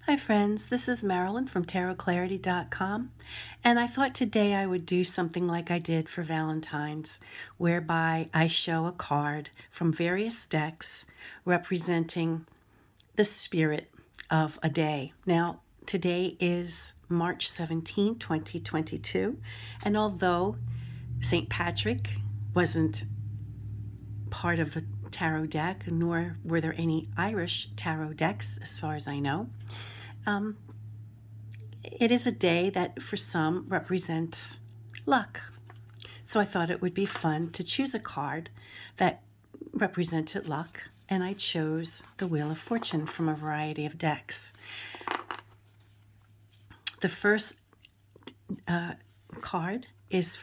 Hi friends, this is Marilyn from tarotclarity.com, and I thought today I would do something like I did for Valentine's, whereby I show a card from various decks representing the spirit of a day. Now, today is March 17, 2022, and although St. Patrick wasn't part of a tarot deck, nor were there any Irish tarot decks as far as I know, it is a day that for some represents luck. So I thought it would be fun to choose a card that represented luck, and I chose the Wheel of Fortune from a variety of decks. The first card is,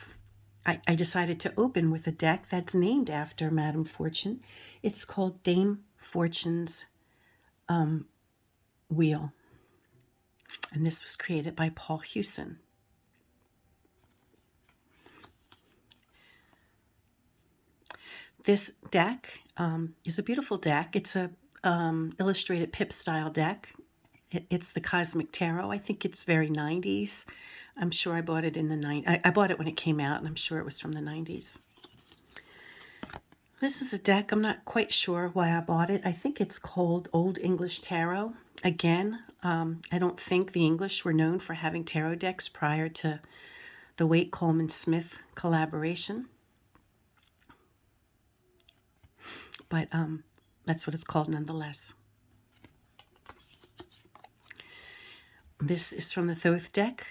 I decided to open with a deck that's named after Madame Fortune. It's called Dame Fortune's Wheel. And this was created by Paul Hewson. This deck is a beautiful deck. It's a illustrated pip style deck. It's the Cosmic Tarot. I think it's very 90s. I'm sure I bought it in the 90s. I bought it when it came out, and I'm sure it was from the 90s. This is a deck. I'm not quite sure why I bought it. I think it's called Old English Tarot. Again, I don't think the English were known for having tarot decks prior to the Waite Coleman Smith collaboration. But that's what it's called nonetheless. This is from the Thoth deck,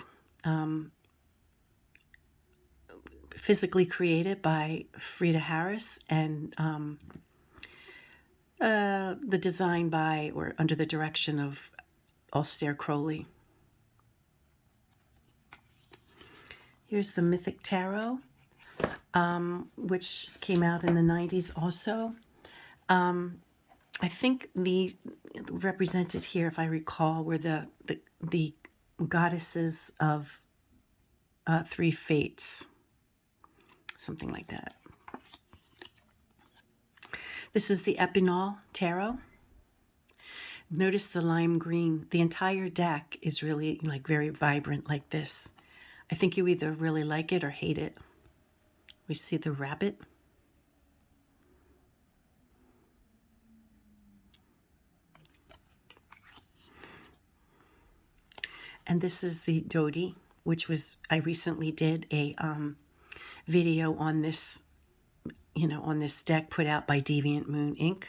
physically created by Frida Harris, and the design by or under the direction of Aleister Crowley. Here's the Mythic Tarot, which came out in the 90s also. I think the represented here, if I recall, were the goddesses of three fates, something like that. This is the Epinal Tarot. Notice the lime green. The entire deck is really like very vibrant like this. I think you either really like it or hate it. We see the rabbit. And this is the Dodi, which was, I recently did a video on this, on this deck put out by Deviant Moon Inc.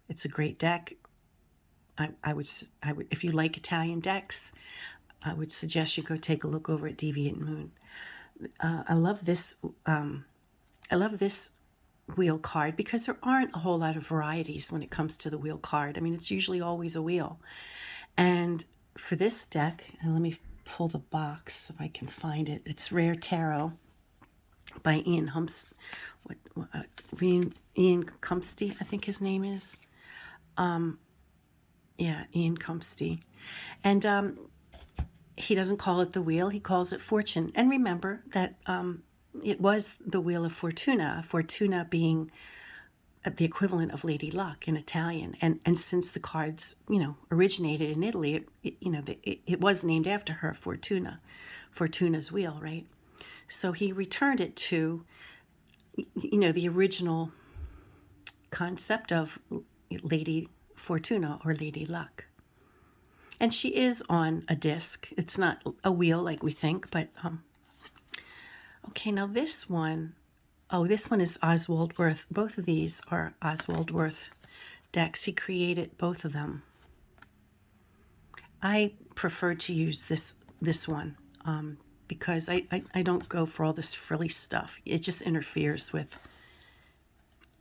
It's a great deck. I would, if you like Italian decks, I would suggest you go take a look over at Deviant Moon. I love this wheel card because there aren't a whole lot of varieties when it comes to the wheel card. I mean, it's usually always a wheel. And for this deck, and let me pull the box if I can find it. It's Rare Tarot by Ian Cumsty, I think his name is. Yeah, Ian Cumsty. And he doesn't call it the wheel, he calls it fortune. And remember that it was the Wheel of Fortuna, Fortuna being the equivalent of Lady Luck in Italian. And since the cards, originated in Italy, it was named after her, Fortuna, Fortuna's wheel, right? So he returned it to, the original concept of Lady Fortuna or Lady Luck. And she is on a disc. It's not a wheel like we think, but okay, now this one, this one is Oswald Wirth. Both of these are Oswald Wirth decks. He created both of them. I prefer to use this one because I don't go for all this frilly stuff. It just interferes with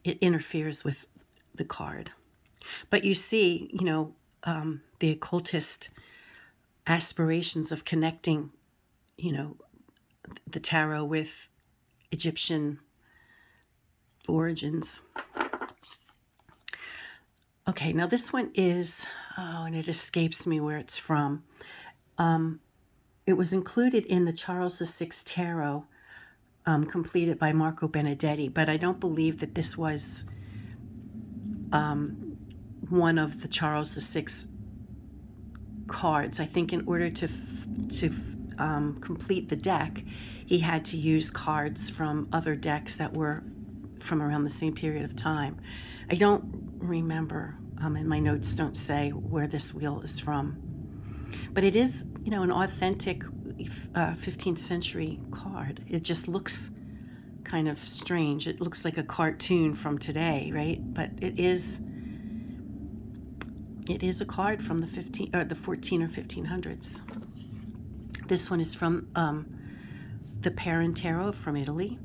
the card. But you see, the occultist aspirations of connecting, the tarot with Egyptian origins. Okay, now this one is, and it escapes me where it's from. It was included in the Charles VI Tarot, completed by Marco Benedetti, but I don't believe that this was one of the Charles VI cards. I think in order to complete the deck, he had to use cards from other decks that were from around the same period of time. I don't remember, and my notes don't say where this wheel is from. But it is, an authentic 15th century card. It just looks kind of strange. It looks like a cartoon from today, right? But it is a card from the 14 or 1500s. This one is from the Parentero from Italy.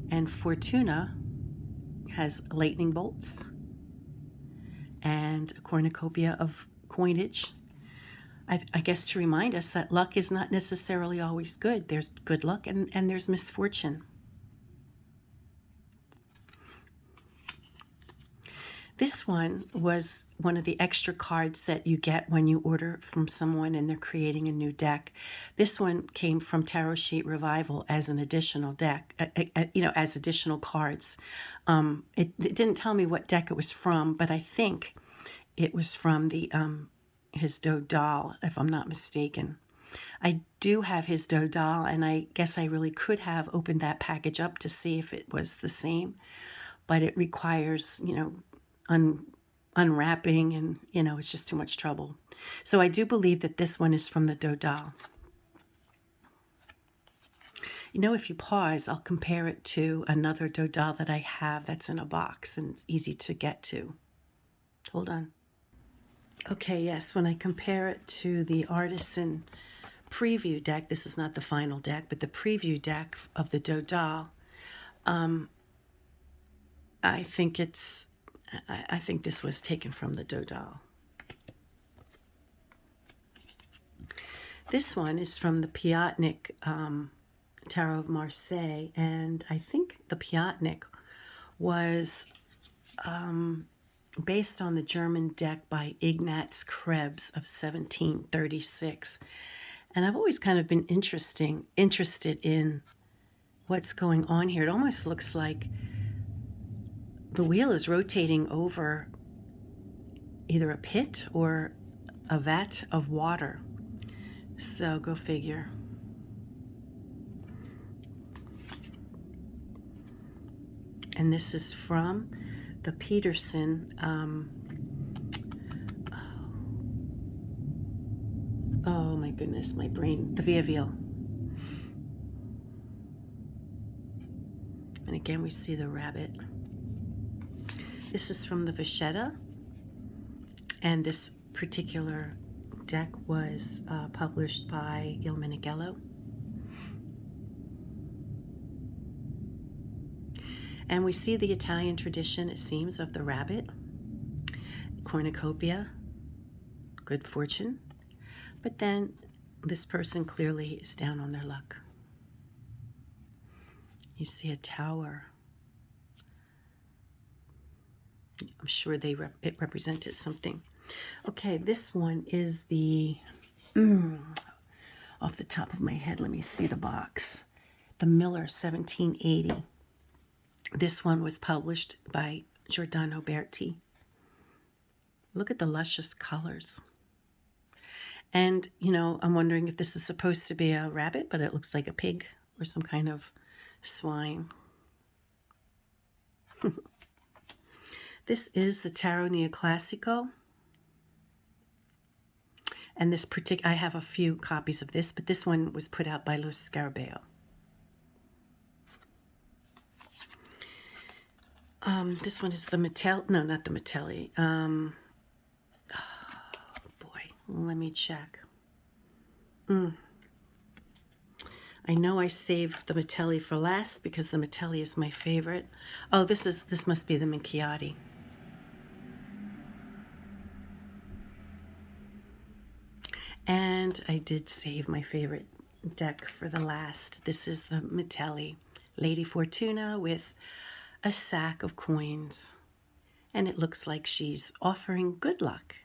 And Fortuna has lightning bolts and a cornucopia of coinage. I guess to remind us that luck is not necessarily always good. There's good luck and there's misfortune. This one was one of the extra cards that you get when you order from someone and they're creating a new deck. This one came from Tarot Sheet Revival as an additional deck, as additional cards. It didn't tell me what deck it was from, but I think it was from the his Dodal, if I'm not mistaken. I do have his Dodal, and I guess I really could have opened that package up to see if it was the same, but it requires, unwrapping, and it's just too much trouble. So I do believe that this one is from the Dodal. If you pause, I'll compare it to another Dodal that I have that's in a box and it's easy to get to. Hold on. Okay, yes, when I compare it to the Artisan preview deck, this is not the final deck, but the preview deck of the Dodal, I think this was taken from the Dodal. This one is from the Piatnik Tarot of Marseille, and I think the Piatnik was based on the German deck by Ignaz Krebs of 1736. And I've always kind of been interested in what's going on here. It almost looks like the wheel is rotating over either a pit or a vat of water. So go figure. And this is from the Peterson, oh my goodness, my brain, the Vieille. And again, we see the rabbit. This is from the Vachetta, and this particular deck was published by Il Meneghello. And we see the Italian tradition, it seems, of the rabbit, cornucopia, good fortune. But then this person clearly is down on their luck. You see a tower. I'm sure it represented something. Okay, this one is the, off the top of my head, let me see the box. The Miller 1780. This one was published by Giordano Berti. Look at the luscious colors. And, I'm wondering if this is supposed to be a rabbit, but it looks like a pig or some kind of swine. This is the Tarot Neoclassico. And I have a few copies of this, but this one was put out by Lo Scarabeo. This one is the Metelli. No, not the Metelli. Oh, boy. Let me check. I know I saved the Metelli for last because the Metelli is my favorite. Oh, this must be the Minchiati. And I did save my favorite deck for the last. This is the Metelli Lady Fortuna with a sack of coins, and it looks like she's offering good luck.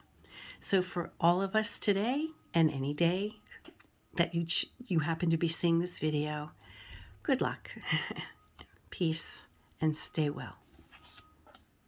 So for all of us today and any day that you happen to be seeing this video, good luck, peace, and stay well.